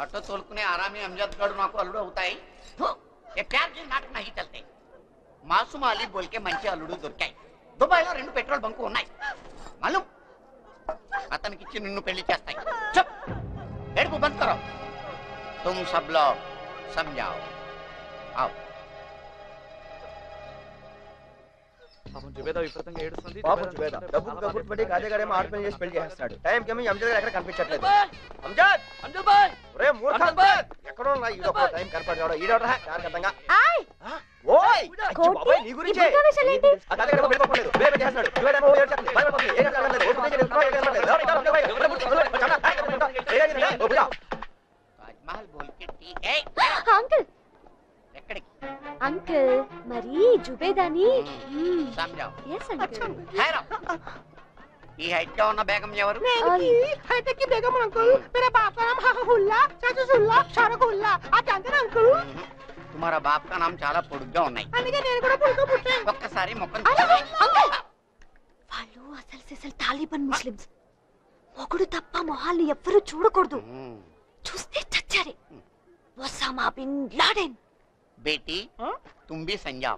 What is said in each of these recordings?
Auto తోలుకునే ఆరామి Amjad గడు నాకు అల్లుడు అవుతాయి. నాటకు నహి చల్తే. మాసుమ్ అలీ బోల్కే మంచి అల్లుడు దొరికాయి. దుబాయ్లో 2 పెట్రోల్ బంకు ఉన్నాయి. మాలూమ్ అతనికిచ్చి నిన్ను పెళ్లి చేస్తాయి. చప్ ఏడుపు బంద్ కరో. तुम सब लोग समझाओ. आओ. పాపం జుబేదా విపరీతంగా ఏడుస్తుంది. పాపం జుబేదా డబ్బుకు కబుర్లు పెట్టి కాజాగాడేమో ఆడపిల్లని చేసి పెళ్లి చేస్తాడు. టైంకి ఏమో అంజద్ గారు ఎక్కడ కనిపించట్లేదు. అంజద్ భాయ్ ఒరే మూర్ఖ ఎక్కడో ఉన్నా ఈడో టైం కనపడడు. ఈడోరా జాగ్రత్తగా. ఓయ్ బాబాయ్ నీ గురించే ఆ కాజాగాడేమో వెళ్ళిపోలేదు. వేరే చేస్తున్నాడు. జుబేదామో ఏడు చెప్తుంది. భయపడుతుంది. ఏం కాలేదు. ఓ గురించి ताजमहल बोल के ठीक है. अंकल ఎక్కడికి अंकल మరి జుబేదాని समझाओ. yes uncle ఖైరా ఈ హైట్ గా ఉన్న బేగం ఎవరు? హైట్ की बेगम अंकल मेरा बाप का नाम हुल्ला चाचू हुल्ला शाहरुख हुल्ला आप जानते हैं अंकल. तुम्हारा बाप का नाम చాలా పొడుగ్గా ఉన్నాయి. అందుకే నేను కూడా పొడుగ్గా పుట్టాను. ఒక్కసారి ముఖం అంకుల్ వాళ్ళు అసలు తాలిబాన్ ముస్లిమ్స్. మొగుడు తప్ప మొహాల్ని ఎవ్వరూ చూడకూడదు. చూస్తే చచ్చారే. Osama bin Laden. बेटी तुम भी संजाओ.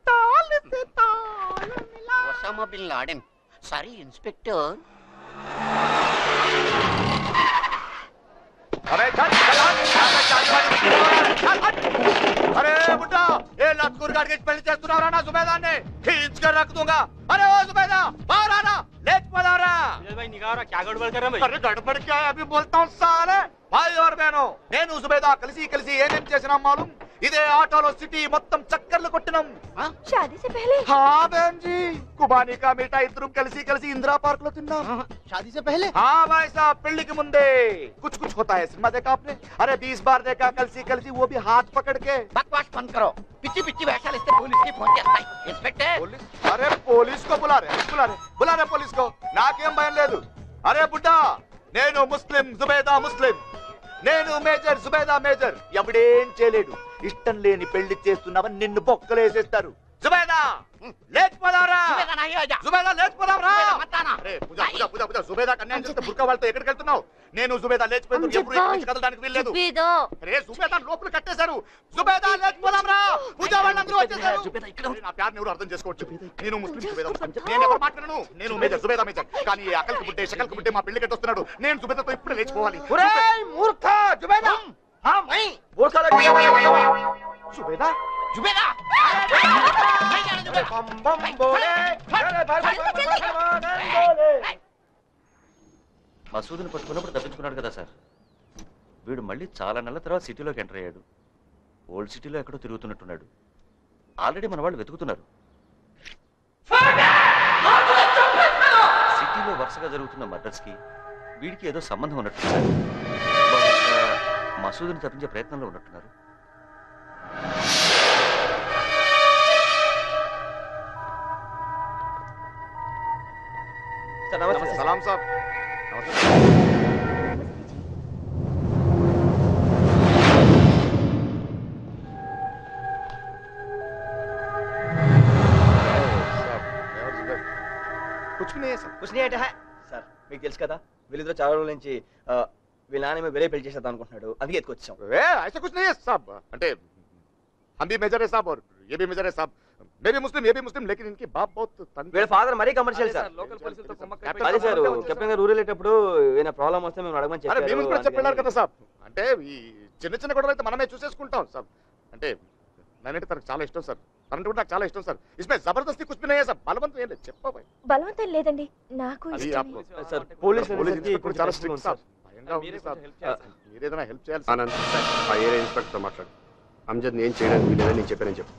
ताल से ताल मिला. Osama bin Laden. Sorry inspector. अरे चल अरे बुड्ढा ये लटकूर गाड़ के పెళ్లి చేస్తున్నారా నా సుబేదాన్ని खींच कर रख दूंगा. अरे ओ सुबेदा बाहर आना. लेट मत आ रहा. भाई निगाह रहा क्या गड़बड़ कर रहे हैं भाई? अरे गड़बड़ क्या है अभी बोलता हूँ साले. भाई और बहनों నేను సుబేదా కలిసి ఏమేం చేసినాం మాలూం. ఇదే ఆటోలో సిటీ మొత్తం చక్కర్లు కొట్టినాం. शादी से पहले हाँ बहन जी కుబానీ కా మీఠా ఇద్దరం కలిసి ఇందిరా పార్క్ లో తిన్నాం. शादी से पहले हाँ भाई साहब పెళ్లికి ముందే कुछ होता है. सिनेमा देखा आपने? अरे 20 बार देखा కలిసి वो भी हाथ पकड़ के. बकवास बंद करो. పిచ్చి పిచ్చి వేషాలు ఇస్తే పోలీస్ కి ఫోన్ చేస్తాయి. ఇన్స్పెక్టర్ पुलिस अरे पुलिस को बुला रहे पुलिस को. నాకేం భయం లేదు. అరే బుడ్డా నేను ముస్లిం జుబేదా ముస్లిం. నేను మేజర్ జుబేదా మేజర్. ఎవడేం చేయలేడు. ఇష్టం లేని పెళ్లి చేస్తున్నావని నిన్ను బొక్కలేసేస్తారు. జుబేదా లేకపోదారా. జుబేదా లేకపోదారా. అరే పూజ జుబేదా కన్యాయం చేస్తే బుర్కా వాళ్ళతో ఎక్కడికి వెళ్తున్నావు? నేను జుబేదా లేచిపోయింది. ఎప్పుడు ఎక్కడికి కదలడానికి వీల్లేదు. అరే జుబేదా లోపల కట్టేశారు. జుబేదా లేచిపోదాంరా. పూజ వాళ్ళందరూ వచ్చేసారు. నా ప్యార్ని ఎవరు అర్థం చేసుకోవచ్చు. నేను ముస్లిం జుబేదా నేను ఎవరు మాట్లాడను. నేను మేజర్ జుబేదా మేజర్. కానీ అకల్కి బుడ్డే షకల్కి బుడ్డే మా పెళ్లి కట్టొస్తున్నాడు. నేను జుబేదాతో ఇప్పుడే లేచిపోవాలి. మూర్ఖ జుబేదా జుబేదా जुबेदा మసూదుని పట్టుకున్నప్పుడు తప్పించుకున్నాడు కదా సార్. వీడు మళ్ళీ చాలా నెలల తర్వాత సిటీలోకి ఎంటర్ అయ్యాడు. ఓల్డ్ సిటీలో ఎక్కడో తిరుగుతున్నట్టున్నాడు. ఆల్రెడీ మన వాళ్ళు వెతుకుతున్నారు. సిటీలో వరుసగా జరుగుతున్న మర్డర్స్కి వీడికి ఏదో సంబంధం ఉన్నట్టు సార్. మసూదుని తప్పించే ప్రయత్నంలో ఉన్నట్టున్నారు. नमस्ते सलाम साहब. कुछ भी नहीं है सर. कुछ नहीं है సార్. మీకు తెలుసు కదా వీళ్ళిద్దరూ చాలా రోజుల నుంచి వీళ్ళ నాన్న వేరే పెళ్లి చేసేద్దాం అనుకుంటున్నాడు. అందుకే ఎత్తుకొచ్చాం. ऐसा कुछ नहीं है साहब. అంటే हम भी मेजर है साहब और ये भी मेजर है साहब. मैं भी मुस्लिम ये भी मुस्लिम लेकिन इनकी बाप बहुत तंग. వీళ్ళ ఫాదర్ మరీ కమర్షియల్ సార్. లోకల్ పోలీసులతో అదే సార్ కెప్టెన్ గారు ఊరేళ్ళేటప్పుడు ఏమైనా ప్రాబ్లం వస్తే మేము అడగమని అరే మేము కూడా చెప్పారు. చెప్పారు కదా సాబ్. అంటే ఈ చిన్న గొడవలు అయితే మనమే చూసేసుకుంటాం సాబ్. అంటే నేనంటే తనకు చాలా ఇష్టం సార్. తనంటే కూడా నాకు చాలా ఇష్టం సార్. ఇస్మే జబర్దస్తి కుछ भी नहीं है సార్. బలవంతం ఏం లేదు. చెప్పబాయ్. బలవంతం లేదండి నాకు అది ఇష్టమే. సార్ పోలీస్ ఇన్స్పెక్టర్ చాలా స్ట్రిక్ట్ సార్. భయంగా ఉంది సార్. మీరేదైనా హెల్ప్ చేయాలి సార్. ఆనంద్ ఆ ఏరియా ఇన్స్పెక్టర్తో మాట్లాడు. అమ్జద్ ఏం చేయడానికి వీలేదని నేను చెప్పానని చెప్పు.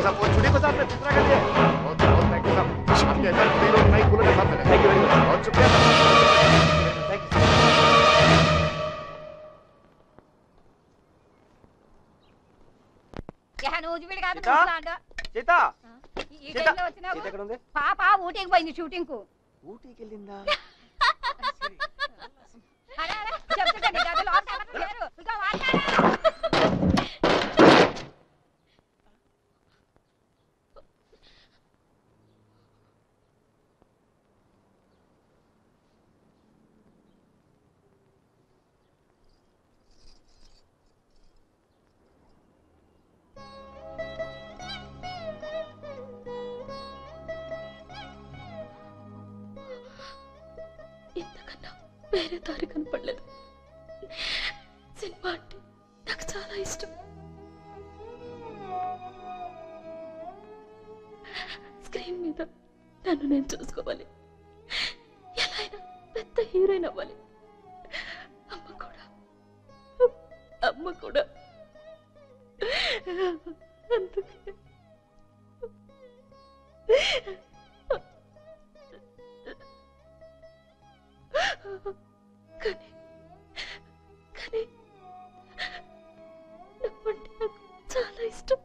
साहब वो छुट्टी को साहब ने दूसरा कर दिया. बहुत थैंक यू साहब. आपके इधर कई लोग नहीं बोले साहब मैंने. Thank you very much. बहुत शुक्रिया साहब. Thank you. సీత ఎక్కడ ఉంది? పాప ఊటీకి పోయింది షూటింగ్ కు. ఊటీకి వెళ్ళిందా? వేరే దారి కనపడలేదు. సినిమా అంటే నాకు చాలా ఇష్టం. స్క్రీన్ మీద నన్ను నేను చూసుకోవాలి, ఎలా అయినా పెద్ద హీరోయిన్ అవ్వాలి. అమ్మ కూడా అందుకే కానీ నువ్వంటే నాకు చాలా ఇష్టం.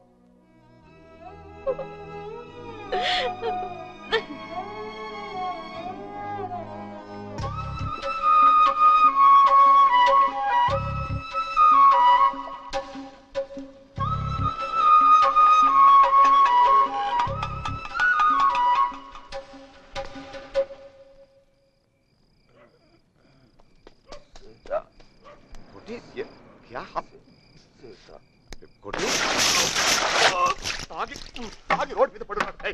क्या आगे रोड पे तो पड़ रहा है।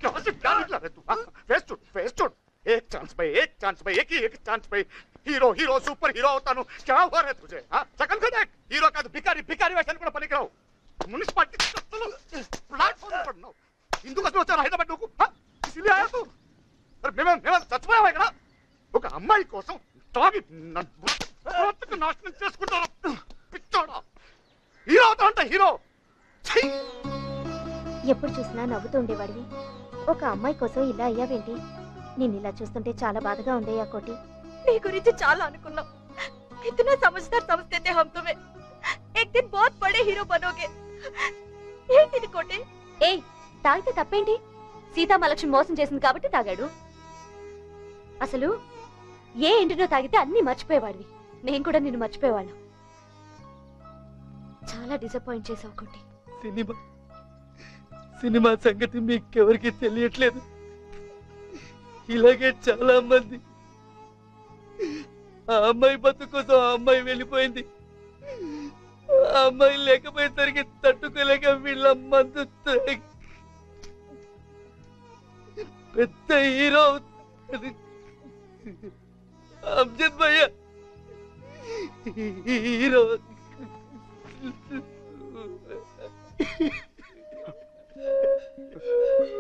क्या निकला रे तू? फेस चुट एक चांस पे एक ही एक चांस पे हीरो सुपर हीरो होता नु क्या हुआ रे तुझे? हाँ शकल को देख, हीरो का तो भिखारी वैसे కూడా పనికిరావు. మున్సిపాలిటీ ప్లాట్ఫామ్ పడను ఇందుకు అసలు వచ్చాను హైదరాబాద్ నువ్వు. ఇసిలే ఆయా తూ. అరే మేము చచ్చిపోయావా ఇక్కడ? ఒక అమ్మాయి కోసం తాగి బ్రతుకు నాశనం చేసుకుంటారు. పిచ్చోడా, హీరో అవుతా అంట హీరో. ఎప్పుడు చూసినా నవ్వుతూ ఉండేవాడివి, ఒక అమ్మాయి కోసం ఇలా అయ్యావేంటి? నేను ఇలా చూస్తుంటే చాలా బాధగా ఉంది. ఆ కోటి, నీ గురించి చాలా అనుకున్నాం. इतना समझदार समझते थे हम तुम्हें, एक दिन बहुत बड़े हीरो बनोगे. ఏంటిది కోటి? ఏయ్, తాగితే తప్పేంటి? సీతామహాలక్ష్మి మోసం చేసింది కాబట్టి తాగాడు. అసలు ఏ ఎండినో తాగితే అన్ని మర్చిపోయేవాడివి. నేను కూడా నిన్ను మర్చిపోయేవాళ్ళం. చాలా డిసప్పాయింట్ చేసావు కోటి. సినిమా సంగతి మీకెవరికి తెలియట్లేదు. ఇలాగే చాలా మంది ఆ అమ్మాయి బతుకు కోసం ఆ అమ్మాయి వెళ్ళిపోయింది. ఆ అమ్మాయి లేకపోయేసరికి తట్టుకోలేక వీళ్ళ మందు పెద్ద హీరో అమ్జద్ భయ్య హీరో.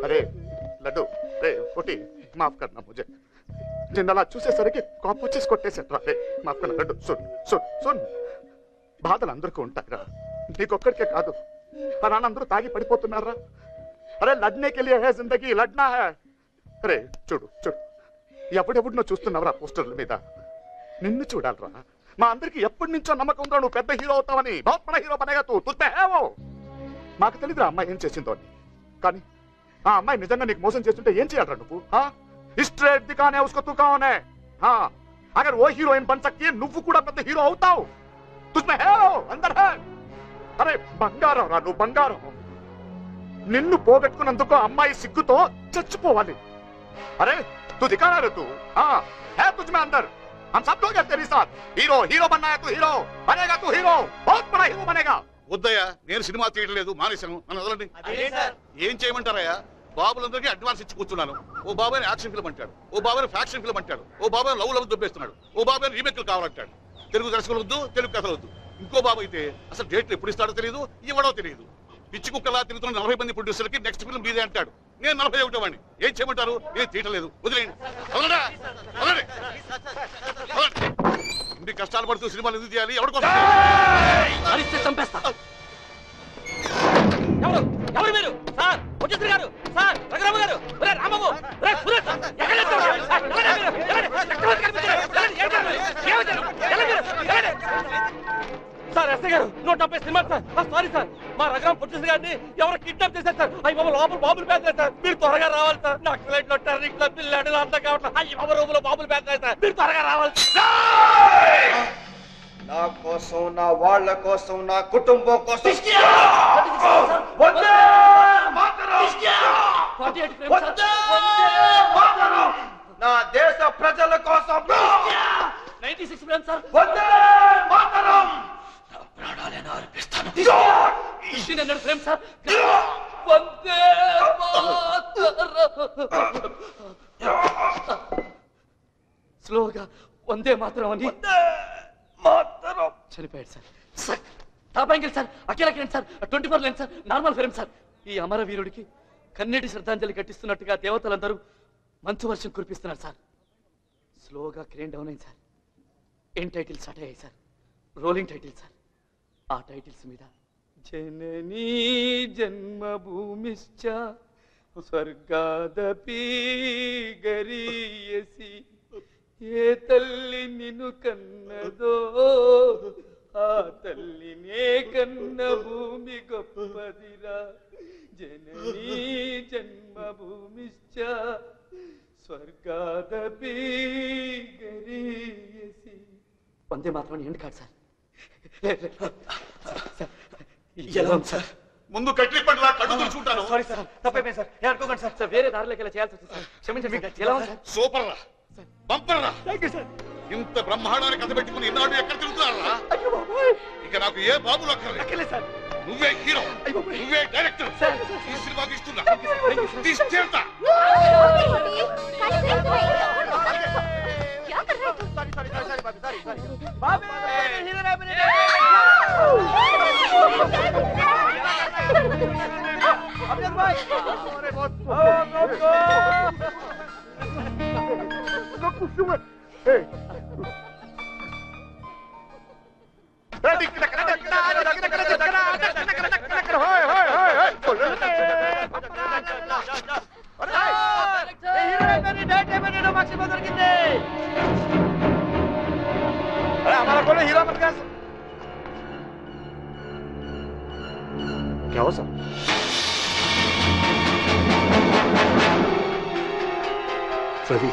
अरे लड्डू, रे कोटी माफ करना मुझे. నిన్నలా చూసేసరికి కోపం వచ్చేసి కొట్టేసేట్రా. మాఫ్ కన్నా లడ్డు. సున్ బాధలు అందరికీ ఉంటాయిరా, నీకొక్కడికే కాదు. మా నాన్న అందరూ తాగి పడిపోతున్నారా. అరే లడ్నేకి లియే హై జిందగీ, లడ్నా హై. అరే చూడు ఎప్పుడెప్పుడు చూస్తున్నావురా పోస్టర్ల మీద? నిన్ను చూడాలరా. మా అందరికి ఎప్పటి నుంచో నమ్మకం ఉందా నువ్వు పెద్ద హీరో అవుతావని. బహుత్ బడా హీరో బనేగా తూ. తుజ్మే హై వో. మాకు తెలియదురా అమ్మాయి ఏం చేసిందో అని. కానీ ఆ అమ్మాయి నిజంగా నీకు మోసం చేస్తుంటే ఏం చేయాలరా నువ్వు? स्ट्रेट दिखाने उसको तू कौन है? हाँ, अगर वो हीरोइन बन सकती है నువ్వు కూడా పెద్ద హీరో అవుతావు. तुझमें है वो, अंदर है. अरे బంగారం రా నువ్వు, బంగారం. నిన్ను పోగొట్టుకున్నందుకు అమ్మాయి సిగ్గుతో చచ్చిపోవాలి. अरे तू दिखाना रे तू. हाँ है तुझमें अंदर. हम सब लोग हैं तेरे साथ. हीरो बनना है तू, हीरो बनेगा तू, हीरो बहुत बड़ा हीरो बनेगा. వద్దయ్యా, నేను సినిమా తీయడం లేదు, మానేశాను. నన్ను వదలండి. ఏం చేయమంటారయ్యా? బాబులందరికీ అడ్వాన్స్ ఇచ్చి కూర్చున్నాను. ఓ బాబాయ్ యాక్షన్ ఫిల్మ్ అంటాడు, ఓ బాబాయ్ ఫ్యాక్షన్ ఫిల్మ్ అంటాడు, ఓ బాబాయ్ లవ్ దొబ్బేస్తున్నాడు, ఓ బాబాయ్ రీమేక్లు కావాలంటాడు. తెలుగు దర్శకులు వద్దు, తెలుగు కథలు వద్దు. ఇంకో బాబాయ్ అయితే అసలు డేట్లు ఎప్పుడు ఇస్తాడో తెలియదు, ఇవ్వడో తెలియదు. పిచ్చి కుక్కలా తిరుగుతున్న 40 మంది ప్రొడ్యూసర్కి నెక్స్ట్ ఫిల్మ్ మీదే అంటాడు. నేను 41 వాడిని. ఏం చేయమంటారు? నేను తీయటలేదు, వదిలేయండి. ఇన్ని కష్టాలు పడుతూ సినిమాలు ఎందుకు చేయాలి? ఎవరికోసం? ఎవరు మీరు? సార్ వచ్చేసారు గారు, సార్ రఘురామ గారు, రామబాబు, సార్ ఎస్ఐ గారు 170 సినిమా సార్. సారీ సార్, మా రఘురామ ప్రొడ్యూసర్ గారిని ఎవరు కిడ్నాప్ చేశారు సార్. అయ్యి బాబు లోపల బాబులు పేదలేదు సార్. మీరు త్వరగా రావాలి సార్. నాకు ఫ్లైట్ లో టర్నింగ్ లో పిల్లలు అంతా కావట్లేదు. అయ్యి బాబు రూములో బాబులు పేదలేదు సార్. మీరు త్వరగా రావాలి. నా కోసం, నా వాళ్ళ కోసం, నా కుటుంబం కోసం నా దేశ ప్రజల కోసం 96 ఫ్రేమ్ సార్. ప్రాణాలను అర్పిస్తాను. 1800 ఫ్రేమ్ సార్. వందే మాతరం. స్లోగా వందే మాత్రం అని చనిపోయాడు sir. Sir top angle sir, Akhila Kiran sir, 24 lens sir, normal film sir. ఈ అమరవీరుడికి కన్నీటి శ్రద్ధాంజలి కట్టిస్తున్నట్టుగా దేవతలందరూ మంచు వర్షం కురిపిస్తున్నారు సార్. స్లోగా క్రేన్ డౌన్ అయింది సార్. ఏం టైటిల్స్ స్టార్ట్ అయ్యాయి సార్, రోలింగ్ టైటిల్స్ సార్. ఆ టైటిల్స్ మీద జననీ జన్మభూమిశ్చ స్వర్గాదపి గరీయసి, ఏ తల్లి నిన్ను కన్నదో ఆ తల్లినే కన్న భూమి గొప్పదిరా, జననీ జన్మభూమిశ్చ స్వర్గాదపి గరీయసి. వందే మాత్రం ఎండ్ కాదు సార్. ఎలా ఉంది సార్? ముందు కట్లి పండుగ కళ్ళు చూంటాను. సారీ సార్, తప్పైపోయింది సార్. అనుకోకండి సార్. సార్ వేరే దారిలోకి ఇలా చేయాల్సి వచ్చింది సార్, క్షమించండి సార్. ఎలా ఉంది సార్? సూపర్ రా, బంపర్ రా. ఇంత బ్రహ్మాండాన్ని కథ పెట్టుకుని ఇన్నాడు ఎక్కడ తిరుగుతున్నారా? ఇక నాకు ఏ బాబులు అక్కర్లేదు సార్. నువ్వే హీరో, నువ్వే డైరెక్టర్. ఈ సినిమాకి ఇస్తున్నా తీసుకెళ్తా. क्या हो सर? सभी